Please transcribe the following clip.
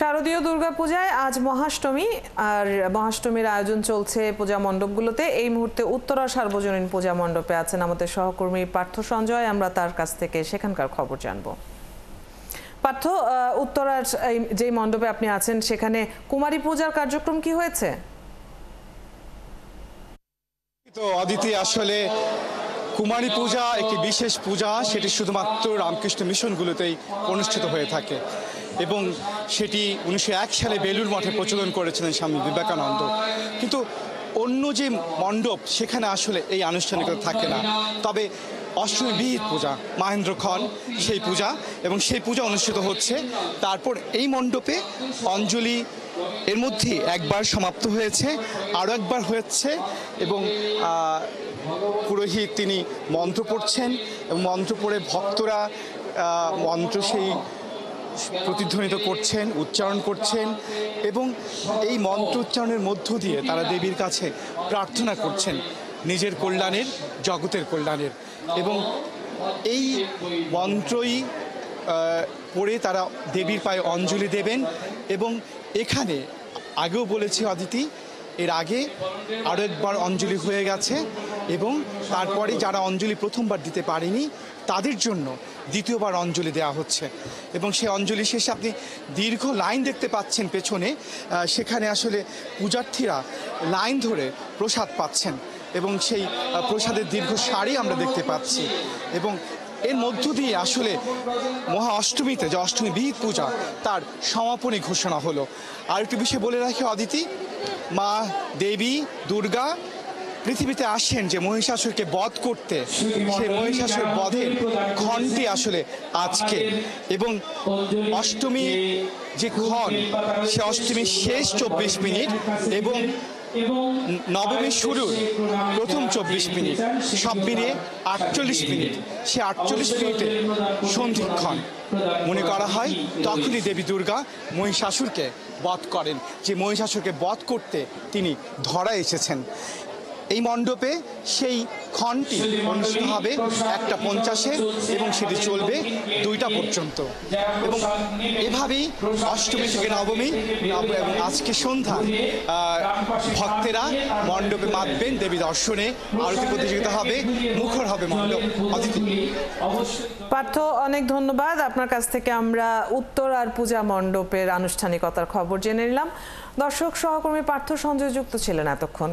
শারদীয় দুর্গাপূজায় আজ মহাষ্টমী আর মহাষ্টমীর আয়োজন চলছে পূজা মণ্ডপগুলোতে। এই মুহূর্তে উত্তরা সার্বজনীন পূজা মণ্ডপে আছেন আমাদের সহকর্মী পার্থ সঞ্জয়। আমরা তার কাছ থেকে সেখানকার খবর জানব। পার্থ, উত্তরার যে মণ্ডপে আপনি আছেন সেখানে কুমারী পূজার কার্যক্রম কি হয়েছে? তো অদিতি, আসলে কুমারী পূজা একটি বিশেষ পূজা, সেটি শুধুমাত্র রামকৃষ্ণ মিশনগুলোতেই অনুষ্ঠিত হয়ে থাকে এবং সেটি 1901 সালে বেলুর মঠে প্রচলন করেছিলেন স্বামী বিবেকানন্দ। কিন্তু অন্য যে মণ্ডপ সেখানে আসলে এই আনুষ্ঠানিকতা থাকে না। তবে অষ্টমী বিহিত পূজা, মাহেন্দ্রক্ষণ সেই পূজা, এবং সেই পূজা অনুষ্ঠিত হচ্ছে। তারপর এই মণ্ডপে অঞ্জলি এর মধ্যে একবার সমাপ্ত হয়েছে, আরও একবার হয়েছে এবং পুরোহিত তিনি মন্ত্র পড়ছেন এবং মন্ত্র পড়ে ভক্তরা মন্ত্র সেই প্রতিধ্বনিত করছেন, উচ্চারণ করছেন এবং এই মন্ত্র উচ্চারণের মধ্য দিয়ে তারা দেবীর কাছে প্রার্থনা করছেন নিজের কল্যাণের, জগতের কল্যাণের। এবং এই মন্ত্রই পড়ে তারা দেবীর পায়ে অঞ্জলি দেবেন। এবং এখানে আগেও বলেছি অদিতি, এর আগে আরও একবার অঞ্জলি হয়ে গেছে এবং তারপরে যারা অঞ্জলি প্রথমবার দিতে পারেনি তাদের জন্য দ্বিতীয়বার অঞ্জলি দেওয়া হচ্ছে। এবং সেই অঞ্জলি শেষে আপনি দীর্ঘ লাইন দেখতে পাচ্ছেন পেছনে, সেখানে আসলে পূজার্থীরা লাইন ধরে প্রসাদ পাচ্ছেন এবং সেই প্রসাদের দীর্ঘ সারি আমরা দেখতে পাচ্ছি। এবং এর মধ্য দিয়ে আসলে মহা অষ্টমীতে যে অষ্টমী বিহিত পূজা তার সমাপনী ঘোষণা হলো। আর একটু বিষয় বলে রাখি অদিতি, মা দেবী দুর্গা পৃথিবীতে আসেন যে মহিষাসুরকে বধ করতে, সেই মহিষাসুর বধের ক্ষণটি আসলে আজকে। এবং অষ্টমী যে ক্ষণ, সে অষ্টমীর শেষ 24 মিনিট এবং নবমী শুরুর প্রথম 24 মিনিট, সব মিলিয়ে 48 মিনিট। সে 48 মিনিটে সন্ধিক্ষণ মনে করা হয়। তখনই দেবী দুর্গা মহিষাসুরকে বধ করেন, যে মহিষাসুরকে বধ করতে তিনি ধরা এসেছেন। এই মণ্ডপে সেই ক্ষণটি অনুষ্ঠিত হবে 1:50 এবং সেটি চলবে 2টা পর্যন্ত। এবং এভাবেই অষ্টমী থেকে নবমী এবং আজকে সন্ধ্যা ভক্তেরা মণ্ডপে মাতবেন দেবী দর্শনে। আরতি প্রতিযোগিতা হবে, মুখর হবে মণ্ডপ। পার্থ, অনেক ধন্যবাদ। আপনার কাছ থেকে আমরা উত্তর আর পূজা মণ্ডপের আনুষ্ঠানিকতার খবর জেনে নিলাম। দর্শক, সহকর্মী পার্থ সঞ্জয় যুক্ত ছিলেন এতক্ষণ।